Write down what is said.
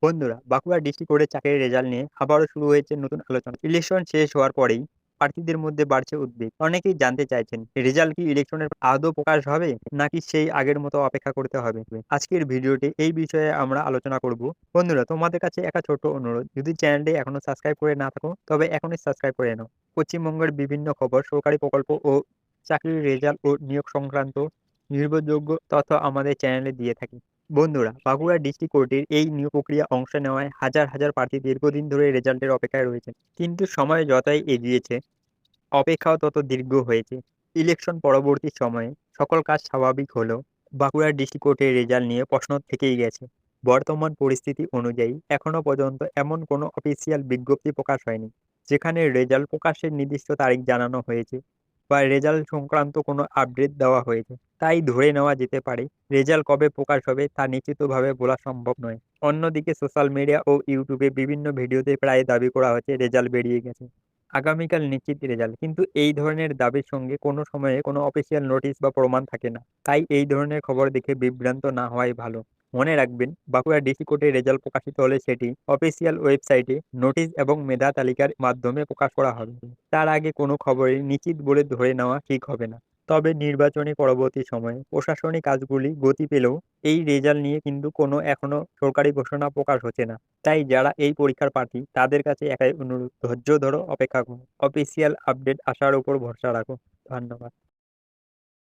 বন্ধুরা, বাঁকুড়া ডিস্ট্রিক্ট কোর্টের চাকরির রেজাল্ট নিয়ে আবারও শুরু হয়েছে নতুন আলোচনা। ইলেকশন শেষ হওয়ার পরেই প্রার্থীদের মধ্যে বাড়ছে উদ্বেগ। অনেকেই জানতে চাইছেন রেজাল্ট কি ইলেকশনের আদৌ প্রকাশ হবে নাকি সেই আগের মতো অপেক্ষা করতে হবে। আজকের ভিডিওতে এই বিষয়ে আমরা আলোচনা করব। বন্ধুরা, তোমাদের কাছে একটা ছোট অনুরোধ, যদি চ্যানেলটি এখনো সাবস্ক্রাইব করে না থাকো তবে এখনই সাবস্ক্রাইব করে নাও। পশ্চিমবঙ্গের বিভিন্ন খবর, সরকারি প্রকল্প ও চাকরির রেজাল্ট ও নিয়োগ সংক্রান্ত নির্ভরযোগ্য তথ্য আমাদের চ্যানেলে দিয়ে থাকি। বন্ধুরা, বাঁকুড়া ডিস্ট্রিক্ট কোর্টের এই নিয়োগ প্রক্রিয়া অংশ নেওয়ায় হাজার হাজার প্রার্থী দীর্ঘদিন ধরে রেজাল্টের অপেক্ষায় রয়েছেন, কিন্তু সময় যতই এগিয়েছে অপেক্ষাও তত দীর্ঘ হয়েছে। ইলেকশন পরবর্তী সময়ে সকল কাজ স্বাভাবিক হলেও বাঁকুড়া ডিস্ট্রিক্ট কোর্টের রেজাল্ট নিয়ে প্রশ্ন থেকেই গেছে। বর্তমান পরিস্থিতি অনুযায়ী এখনো পর্যন্ত এমন কোনো অফিসিয়াল বিজ্ঞপ্তি প্রকাশ হয়নি যেখানে রেজাল্ট প্রকাশের নির্দিষ্ট তারিখ জানানো হয়েছে বা রেজাল্ট সংক্রান্ত কোনো আপডেট দেওয়া হয়েছে। তাই ধরে নেওয়া যেতে পারে রেজাল্ট কবে প্রকাশ হবে তা নিশ্চিতভাবে বলা সম্ভব নয়। অন্যদিকে সোশ্যাল মিডিয়া ও ইউটিউবে বিভিন্ন ভিডিওতে প্রায় দাবি করা হচ্ছে রেজাল্ট বেরিয়ে গেছে, আগামীকাল নিশ্চিত রেজাল্ট। কিন্তু এই ধরনের দাবির সঙ্গে কোনো সময়ে কোনো অফিসিয়াল নোটিশ বা প্রমাণ থাকে না। তাই এই ধরনের খবর দেখে বিভ্রান্ত না হওয়াই ভালো। মনে রাখবেন, বাঁকুড়া ডিস্ট্রিক্ট কোর্টের রেজাল্ট প্রকাশিত হলে সেটি অফিসিয়াল ওয়েবসাইটে নোটিশ এবং মেধা তালিকার মাধ্যমে প্রকাশ করা হবে। তার আগে কোনো খবরই নিশ্চিত বলে ধরে নেওয়া ঠিক হবে না। তবে নির্বাচনী পরবর্তী সময়ে প্রশাসনিক কাজগুলি গতি পেলেও এই রেজাল্ট নিয়ে কিন্তু কোনো এখনো সরকারি ঘোষণা প্রকাশ হচ্ছে না। তাই যারা এই পরীক্ষার প্রার্থী তাদের কাছে একাই অনুরোধ, ধৈর্য ধরো, অপেক্ষা করো, অফিসিয়াল আপডেট আসার উপর ভরসা রাখো। ধন্যবাদ।